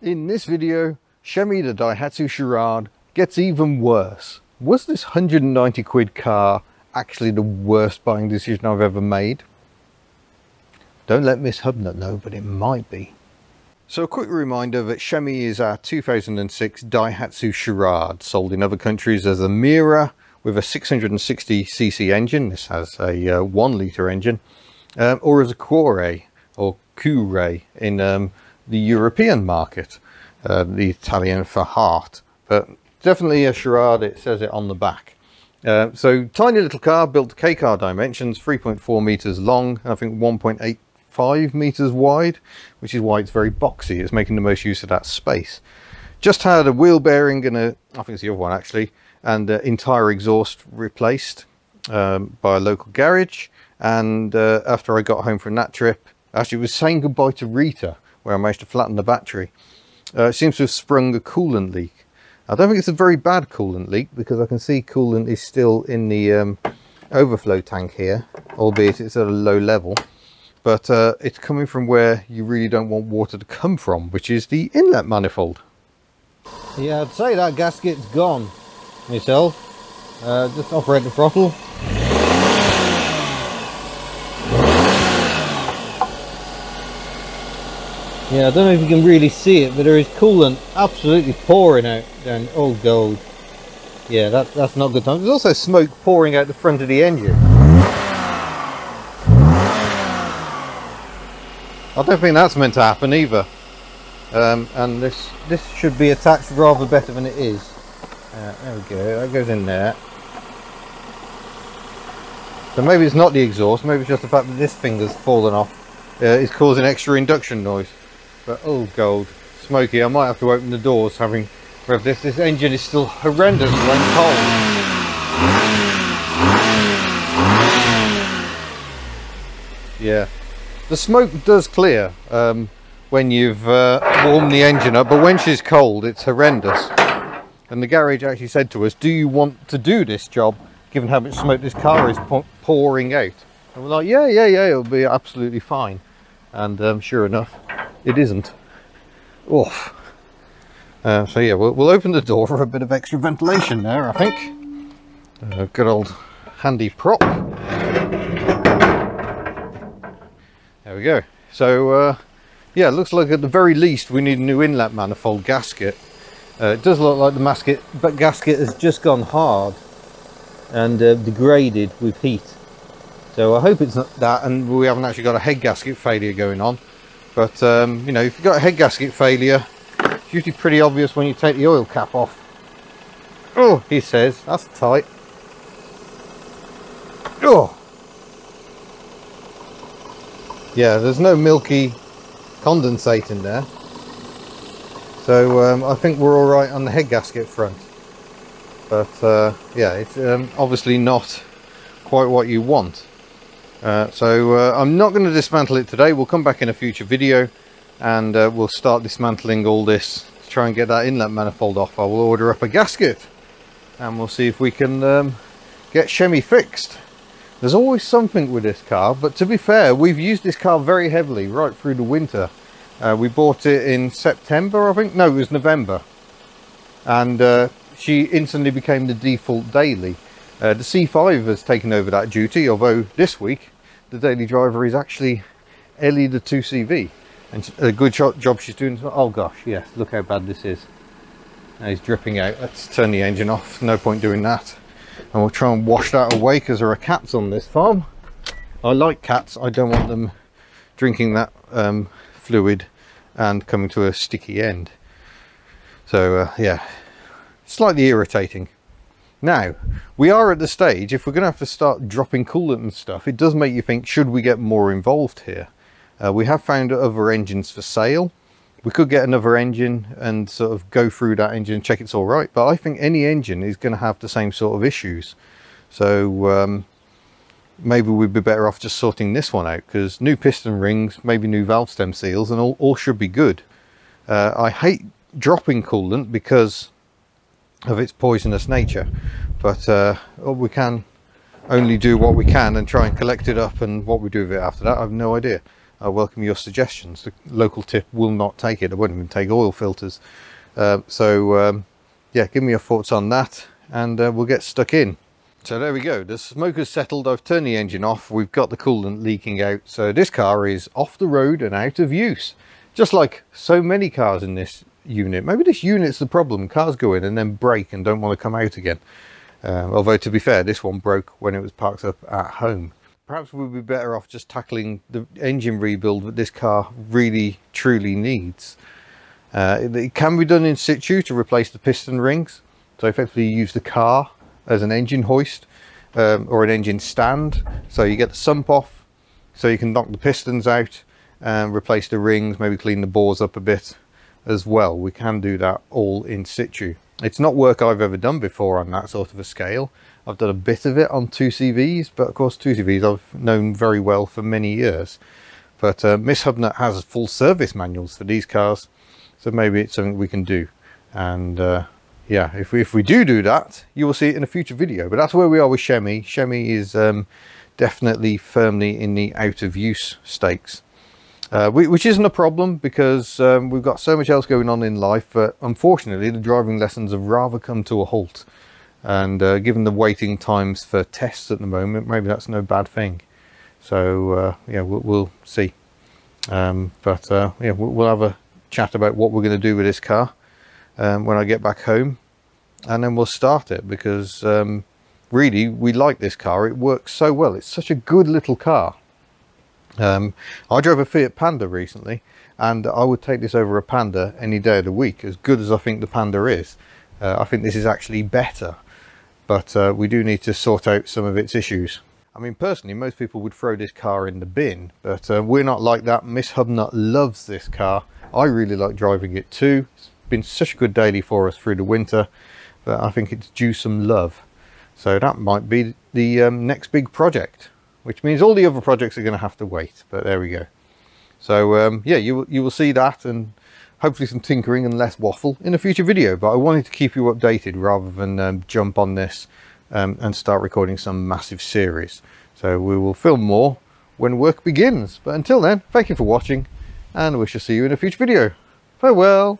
In this video, Chemi the Daihatsu Charade gets even worse. Was this 190 quid car actually the worst buying decision I've ever made? Don't let Miss Hubnut know, but it might be. So a quick reminder that Chemi is our 2006 Daihatsu Charade, sold in other countries as a Mira with a 660cc engine. This has a 1 litre engine, or as a Cuore or Cuore in the European market, the Italian for heart, but definitely a Charade. It says it on the back. So tiny little car, built to K-car dimensions, 3.4 meters long, I think 1.85 meters wide, which is why it's very boxy. It's making the most use of that space. Just had a wheel bearing and I think it's the other one actually, and entire exhaust replaced by a local garage. And after I got home from that trip, actually was saying goodbye to Rita, where I managed to flatten the battery. It seems to have sprung a coolant leak. I don't think it's a very bad coolant leak, because I can see coolant is still in the overflow tank here, albeit it's at a low level. But it's coming from where you really don't want water to come from, which is the inlet manifold. Yeah, I'd say that gasket's gone myself. Just operate the throttle. Yeah, I don't know if you can really see it, but there is coolant absolutely pouring out down. Oh god. Yeah, that's not good time. There's also smoke pouring out the front of the engine. I don't think that's meant to happen either. And this should be attached rather better than it is. There we go, that goes in there. So maybe it's not the exhaust, maybe it's just the fact that this finger's fallen off is causing extra induction noise. But oh god, smoky. I might have to open the doors, having revved this. This engine is still horrendous when cold. Yeah, the smoke does clear when you've warmed the engine up, but when she's cold it's horrendous. And the garage actually said to us, do you want to do this job given how much smoke this car is pouring out? And we're like, yeah, it'll be absolutely fine. And sure enough, it isn't. Oof. So yeah, we'll open the door for a bit of extra ventilation there, I think. Good old handy prop. There we go. So yeah, it looks like at the very least we need a new inlet manifold gasket. It does look like the gasket has just gone hard and degraded with heat. So I hope it's not that, and we haven't actually got a head gasket failure going on. But you know, if you've got a head gasket failure, it's usually pretty obvious when you take the oil cap off. Oh, he says, that's tight. Oh, yeah, there's no milky condensate in there. So I think we're all right on the head gasket front. But yeah, it's obviously not quite what you want. So I'm not going to dismantle it today. We'll come back in a future video and we'll start dismantling all this to try and get that inlet manifold off. I will order up a gasket and we'll see if we can get Chemi fixed. There's always something with this car, but to be fair, we've used this car very heavily right through the winter. We bought it in September, I think. No, it was November. And she instantly became the default daily. The C5 has taken over that duty, although this week the daily driver is actually Ellie the 2CV, and a good job she's doing. Oh gosh, yes, look how bad this is. Now he's dripping out. Let's turn the engine off, no point doing that. And we'll try and wash that away because there are cats on this farm. I like cats, I don't want them drinking that fluid and coming to a sticky end. So yeah, slightly irritating. Now, we are at the stage, if we're going to have to start dropping coolant and stuff, it does make you think, should we get more involved here? We have found other engines for sale. We could get another engine and sort of go through that engine and check it's all right. But I think any engine is going to have the same sort of issues. So maybe we'd be better off just sorting this one out, because new piston rings, maybe new valve stem seals, and all should be good. I hate dropping coolant because of its poisonous nature, but we can only do what we can and try and collect it up, and what we do with it after that I have no idea. I welcome your suggestions. The local tip will not take it. I won't even take oil filters. Yeah, give me your thoughts on that, and we'll get stuck in. So there we go, the smoke has settled. I've turned the engine off, we've got the coolant leaking out, so this car is off the road and out of use, just like so many cars in this unit. Maybe this unit's the problem. Cars go in and then break and don't want to come out again. Although, to be fair, this one broke when it was parked up at home. Perhaps we'd be better off just tackling the engine rebuild that this car really truly needs. It can be done in situ to replace the piston rings, so effectively you use the car as an engine hoist, or an engine stand. So you get the sump off, so you can knock the pistons out and replace the rings, maybe clean the bores up a bit as well. We can do that all in situ. It's not work I've ever done before on that sort of a scale. I've done a bit of it on 2CVs, but of course 2CVs I've known very well for many years. But Miss Hubnut has full service manuals for these cars, so maybe it's something we can do. And yeah, if we do that, you will see it in a future video. But that's where we are with Shemi. Shemi is definitely firmly in the out of use stakes, which isn't a problem, because we've got so much else going on in life. But unfortunately, the driving lessons have rather come to a halt. And given the waiting times for tests at the moment, maybe that's no bad thing. So yeah, we'll see. Yeah, we'll have a chat about what we're going to do with this car when I get back home, and then we'll start it, because really we like this car. It works so well. It's such a good little car. I drove a Fiat Panda recently, and I would take this over a Panda any day of the week. As good as I think the Panda is, I think this is actually better, but we do need to sort out some of its issues. I mean, personally, most people would throw this car in the bin, but we're not like that. Miss Hubnut loves this car. I really like driving it too. It's been such a good daily for us through the winter, but I think it's due some love. So that might be the next big project, which means all the other projects are going to have to wait, but there we go. So yeah, you will see that, and hopefully some tinkering and less waffle in a future video. But I wanted to keep you updated rather than jump on this and start recording some massive series. So we will film more when work begins. But until then, thank you for watching, and we shall see you in a future video. Farewell.